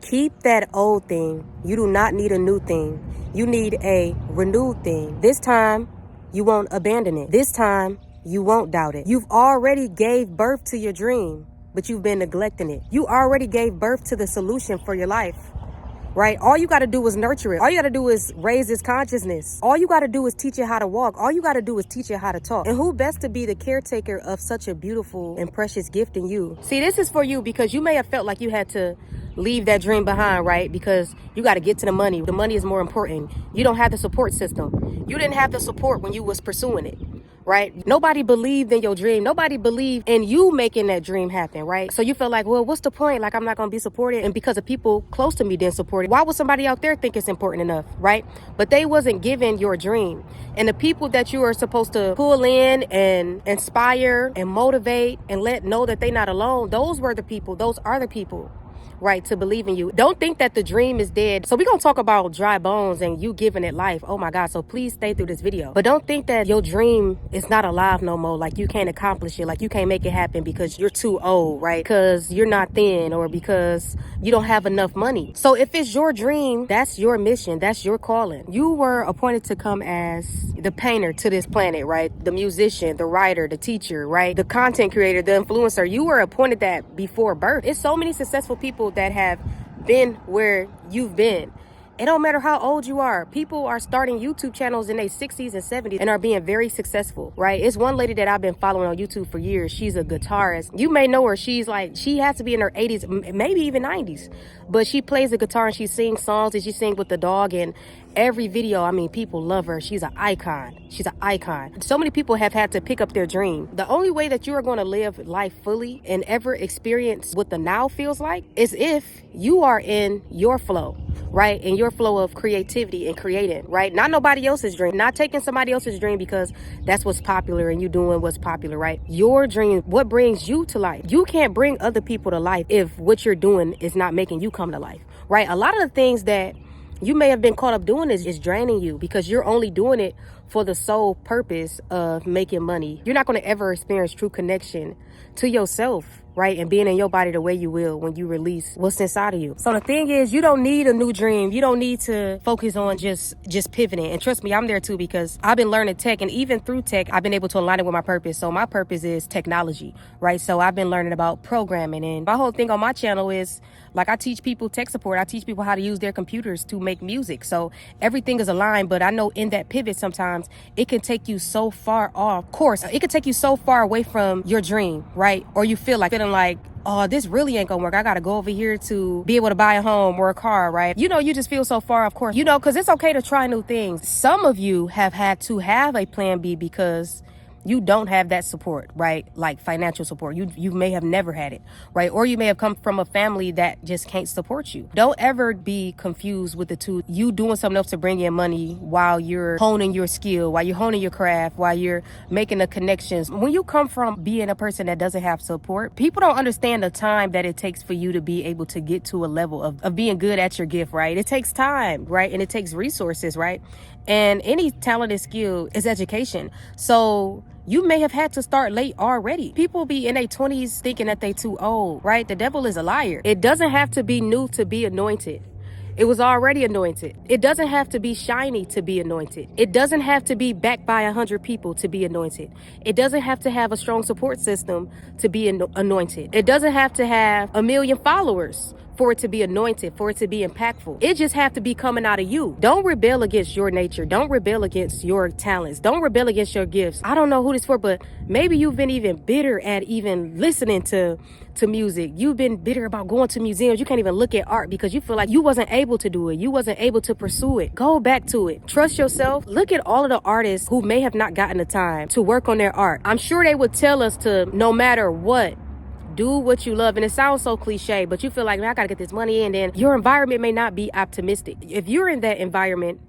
Keep that old thing. You do not need a new thing. You need a renewed thing. This time, you won't abandon it. This time, you won't doubt it. You've already gave birth to your dream, but you've been neglecting it. You already gave birth to the solution for your life. Right? All you got to do is nurture it. All you got to do is raise its consciousness. All you got to do is teach it how to walk. All you got to do is teach it how to talk. And who best to be the caretaker of such a beautiful and precious gift in you? See, this is for you because you may have felt like you had to leave that dream behind, right? Because you got to get to the money. The money is more important. You don't have the support system. You didn't have the support when you was pursuing it. Right? Nobody believed in your dream. Nobody believed in you making that dream happen, right? So you feel like, well, what's the point? Like, I'm not going to be supported. And because of people close to me didn't support it, why would somebody out there think it's important enough, right? But they wasn't given your dream. And the people that you are supposed to pull in and inspire and motivate and let know that they're not alone, those were the people. Those are the people, right, to believe in you. Don't think that the dream is dead. So we're going to talk about dry bones and you giving it life. Oh my God. So please stay through this video. But don't think that your dream is not alive no more. Like you can't accomplish it. Like you can't make it happen because you're too old, right? Because you're not thin or because you don't have enough money. So if it's your dream, that's your mission. That's your calling. You were appointed to come as the painter to this planet, right? The musician, the writer, the teacher, right? The content creator, the influencer. You were appointed that before birth. It's so many successful people that have been where you've been. It don't matter how old you are. People are starting YouTube channels in their 60s and 70s and are being very successful, right? It's one lady that I've been following on YouTube for years. She's a guitarist. You may know her. She has to be in her 80s, maybe even 90s. But she plays the guitar and she sings songs and she sings with the dog. And every video, I mean, people love her. She's an icon. She's an icon. So many people have had to pick up their dream. The only way that you are going to live life fully and ever experience what the now feels like is if you are in your flow, right? In your flow of creativity and creating, right? Not nobody else's dream, not taking somebody else's dream because that's what's popular and you doing what's popular, right? Your dream, what brings you to life. You can't bring other people to life if what you're doing is not making you come to life, right? A lot of the things that you may have been caught up doing is draining you because you're only doing it for the sole purpose of making money. You're not going to ever experience true connection to yourself, right? And being in your body the way you will when you release what's inside of you. So the thing is, you don't need a new dream. You don't need to focus on just pivoting. And trust me, I'm there too because I've been learning tech. And even through tech, I've been able to align it with my purpose. So my purpose is technology, right? So I've been learning about programming. And my whole thing on my channel is, like, I teach people tech support. I teach people how to use their computers to make music. So everything is aligned. But I know in that pivot, sometimes it can take you so far off course. It can take you so far away from your dream, right? Or you feeling like, oh, this really ain't gonna work. I gotta go over here to be able to buy a home or a car, right? You know, you just feel so far off course, you know, because it's okay to try new things. Some of you have had to have a plan B because you don't have that support, right? Like financial support. You may have never had it, right? Or you may have come from a family that just can't support you. Don't ever be confused with the two. You doing something else to bring in money while you're honing your skill, while you're honing your craft, while you're making the connections. When you come from being a person that doesn't have support, people don't understand the time that it takes for you to be able to get to a level of being good at your gift, right? It takes time, right? And it takes resources, right? And any talented skill is education. So you may have had to start late already. People be in their 20s thinking that they too old, right? The devil is a liar. It doesn't have to be new to be anointed. It was already anointed. It doesn't have to be shiny to be anointed. It doesn't have to be backed by 100 people to be anointed. It doesn't have to have a strong support system to be anointed. It doesn't have to have 1 million followers for it to be anointed, for it to be impactful. It just have to be coming out of you. Don't rebel against your nature. Don't rebel against your talents. Don't rebel against your gifts. I don't know who this for, but maybe you've been even bitter at even listening to music. You've been bitter about going to museums. You can't even look at art because you feel like you wasn't able to do it. You wasn't able to pursue it. Go back to it. Trust yourself. Look at all of the artists who may have not gotten the time to work on their art. I'm sure they would tell us to, no matter what, do what you love. And it sounds so cliche, but you feel like, man, I gotta get this money in. Then your environment may not be optimistic. If you're in that environment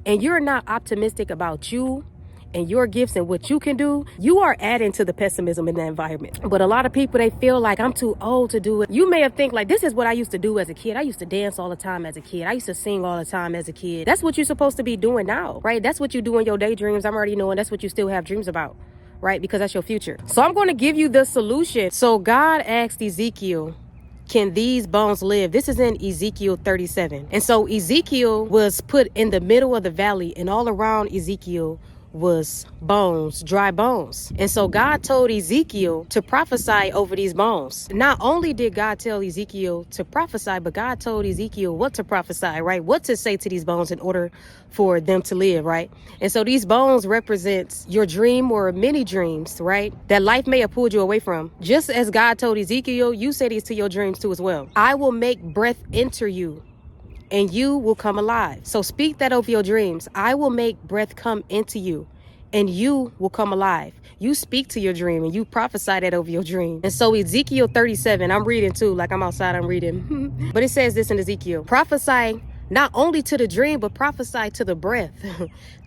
and you're not optimistic about you and your gifts and what you can do, you are adding to the pessimism in that environment. But a lot of people, they feel like, I'm too old to do it. You may have think like, this is what I used to do as a kid. I used to dance all the time as a kid. I used to sing all the time as a kid. That's what you're supposed to be doing now, right? That's what you do in your daydreams. I'm already knowing that's what you still have dreams about, right? Because that's your future. So I'm going to give you the solution. So God asked Ezekiel can these bones live? This is in Ezekiel 37. And so Ezekiel was put in the middle of the valley, and all around Ezekiel was bones, dry bones. And so God told Ezekiel to prophesy over these bones. Not only did God tell Ezekiel to prophesy, but God told Ezekiel what to prophesy, right? What to say to these bones in order for them to live, right? And so these bones represents your dream or many dreams, right? That life may have pulled you away from. Just as God told Ezekiel, you say these to your dreams too as well. I will make breath enter you, and you will come alive. So speak that over your dreams. I will make breath come into you, and you will come alive. You speak to your dream and you prophesy that over your dream. And so Ezekiel 37, I'm reading too, like I'm outside, I'm reading. But it says this in Ezekiel: prophesy not only to the dream, but prophesy to the breath.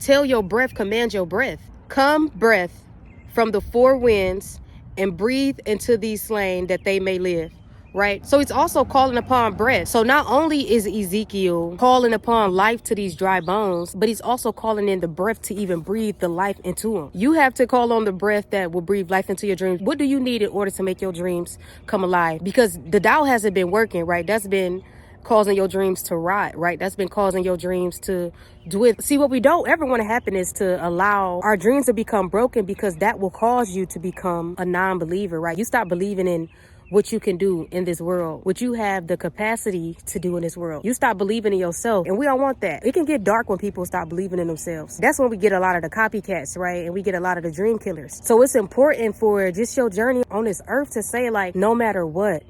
Tell your breath, command your breath. Come, breath, from the four winds, and breathe into these slain that they may live. Right? So it's also calling upon breath. So not only is Ezekiel calling upon life to these dry bones, but he's also calling in the breath to even breathe the life into them. You have to call on the breath that will breathe life into your dreams. What do you need in order to make your dreams come alive? Because the Tao hasn't been working, right? That's been causing your dreams to rot, right? That's been causing your dreams to dwindle. See, what we don't ever want to happen is to allow our dreams to become broken, because that will cause you to become a non-believer, right? You stop believing in what you can do in this world, what you have the capacity to do in this world. You stop believing in yourself, and we don't want that. It can get dark when people stop believing in themselves. That's when we get a lot of the copycats, right? And we get a lot of the dream killers. So it's important for just your journey on this earth to say, like, no matter what,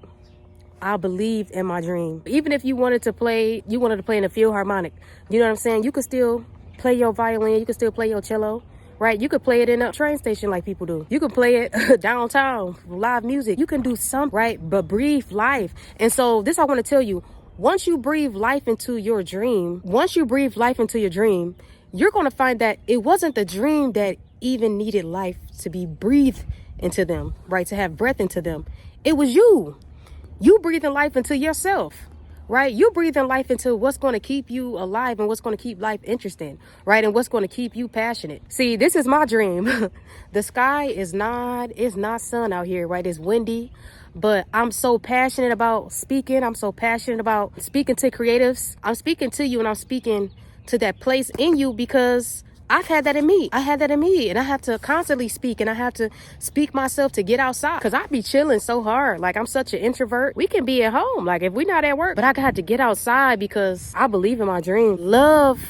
I believe in my dream. Even if you wanted to play in a Philharmonic, you know what I'm saying? You could still play your violin, you could still play your cello, right? You could play it in a train station like people do. You can play it downtown, live music. You can do something, right? But breathe life. And so this I want to tell you, once you breathe life into your dream, you're going to find that it wasn't the dream that even needed life to be breathed into them, right? To have breath into them. It was you. You breathing life into yourself, right? You breathing life into what's going to keep you alive and what's going to keep life interesting, right? And what's going to keep you passionate. See, this is my dream. The sky is not sun out here, right? It's windy, but I'm so passionate about speaking. I'm so passionate about speaking to creatives. I'm speaking to you, and I'm speaking to that place in you, because I've had that in me. And I have to constantly speak, and I have to speak myself to get outside, because I be chilling so hard. Like, I'm such an introvert. We can be at home, like if we not at work, but I got to get outside because I believe in my dream. Love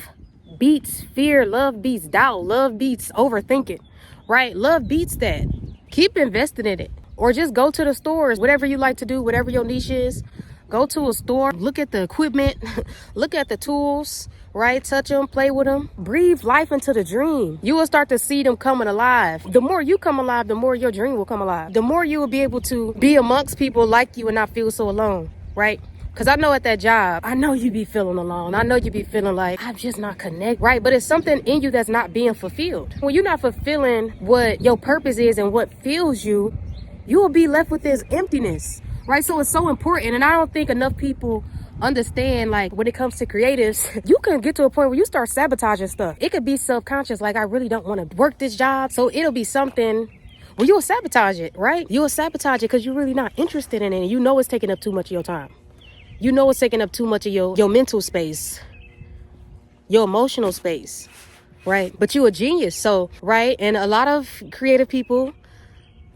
beats fear. Love beats doubt. Love beats overthinking, right? Love beats that. Keep investing in it, or just go to the stores, whatever you like to do, whatever your niche is. Go to a store, look at the equipment, look at the tools, right? Touch them, play with them, breathe life into the dream. You will start to see them coming alive. The more you come alive, the more your dream will come alive. The more you will be able to be amongst people like you and not feel so alone, right? Because I know at that job, I know you be feeling alone. I know you be feeling like, I'm just not connected, right? But it's something in you that's not being fulfilled. When you're not fulfilling what your purpose is and what fills you, you will be left with this emptiness. Right? So it's so important. And I don't think enough people understand, like, when it comes to creatives, you can get to a point where you start sabotaging stuff. It could be self-conscious, like, I really don't want to work this job. So it'll be something where you'll sabotage it, right? You'll sabotage it because you're really not interested in it. And you know it's taking up too much of your time. You know it's taking up too much of your mental space, your emotional space, right? But you're a genius. So, right? And a lot of creative people,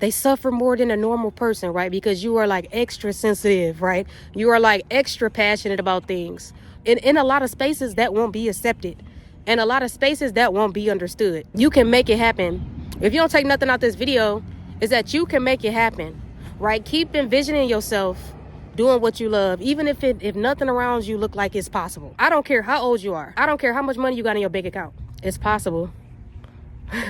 they suffer more than a normal person, right? Because you are like extra sensitive, right? You are like extra passionate about things. In a lot of spaces that won't be accepted. And a lot of spaces that won't be understood. You can make it happen. If you don't take nothing out this video, is that you can make it happen, right? Keep envisioning yourself doing what you love, even if nothing around you look like it's possible. I don't care how old you are. I don't care how much money you got in your bank account. It's possible.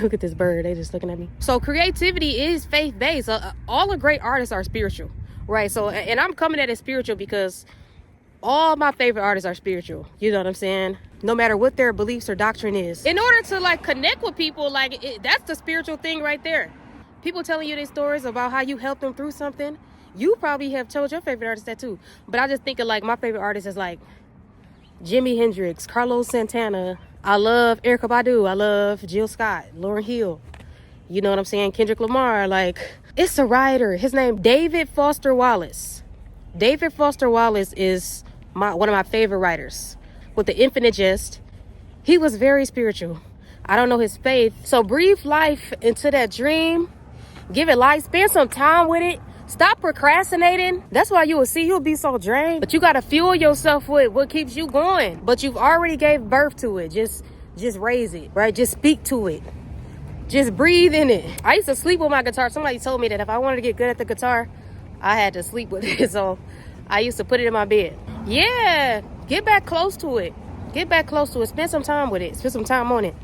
Look at this bird. They just looking at me. So creativity is faith-based. All the great artists are spiritual, right? So, and I'm coming at it spiritual because all my favorite artists are spiritual. You know what I'm saying? No matter what their beliefs or doctrine is. In order to like connect with people, like that's the spiritual thing right there. People telling you their stories about how you helped them through something. You probably have told your favorite artist that too. But I just think of like my favorite artists is like Jimi Hendrix, Carlos Santana. I love Erykah Badu. I love Jill Scott, Lauryn Hill. You know what I'm saying? Kendrick Lamar. Like, it's a writer. His name, David Foster Wallace. David Foster Wallace is one of my favorite writers. With the Infinite Jest, he was very spiritual. I don't know his faith. So breathe life into that dream. Give it life. Spend some time with it. Stop procrastinating. That's why you will see you'll be so drained. But you got to fuel yourself with what keeps you going. But you've already gave birth to it. Just raise it, right? Just speak to it. Just breathe in it. I used to sleep with my guitar. Somebody told me that if I wanted to get good at the guitar, I had to sleep with it. So I used to put it in my bed. Yeah, get back close to it. Get back close to it. Spend some time with it. Spend some time on it.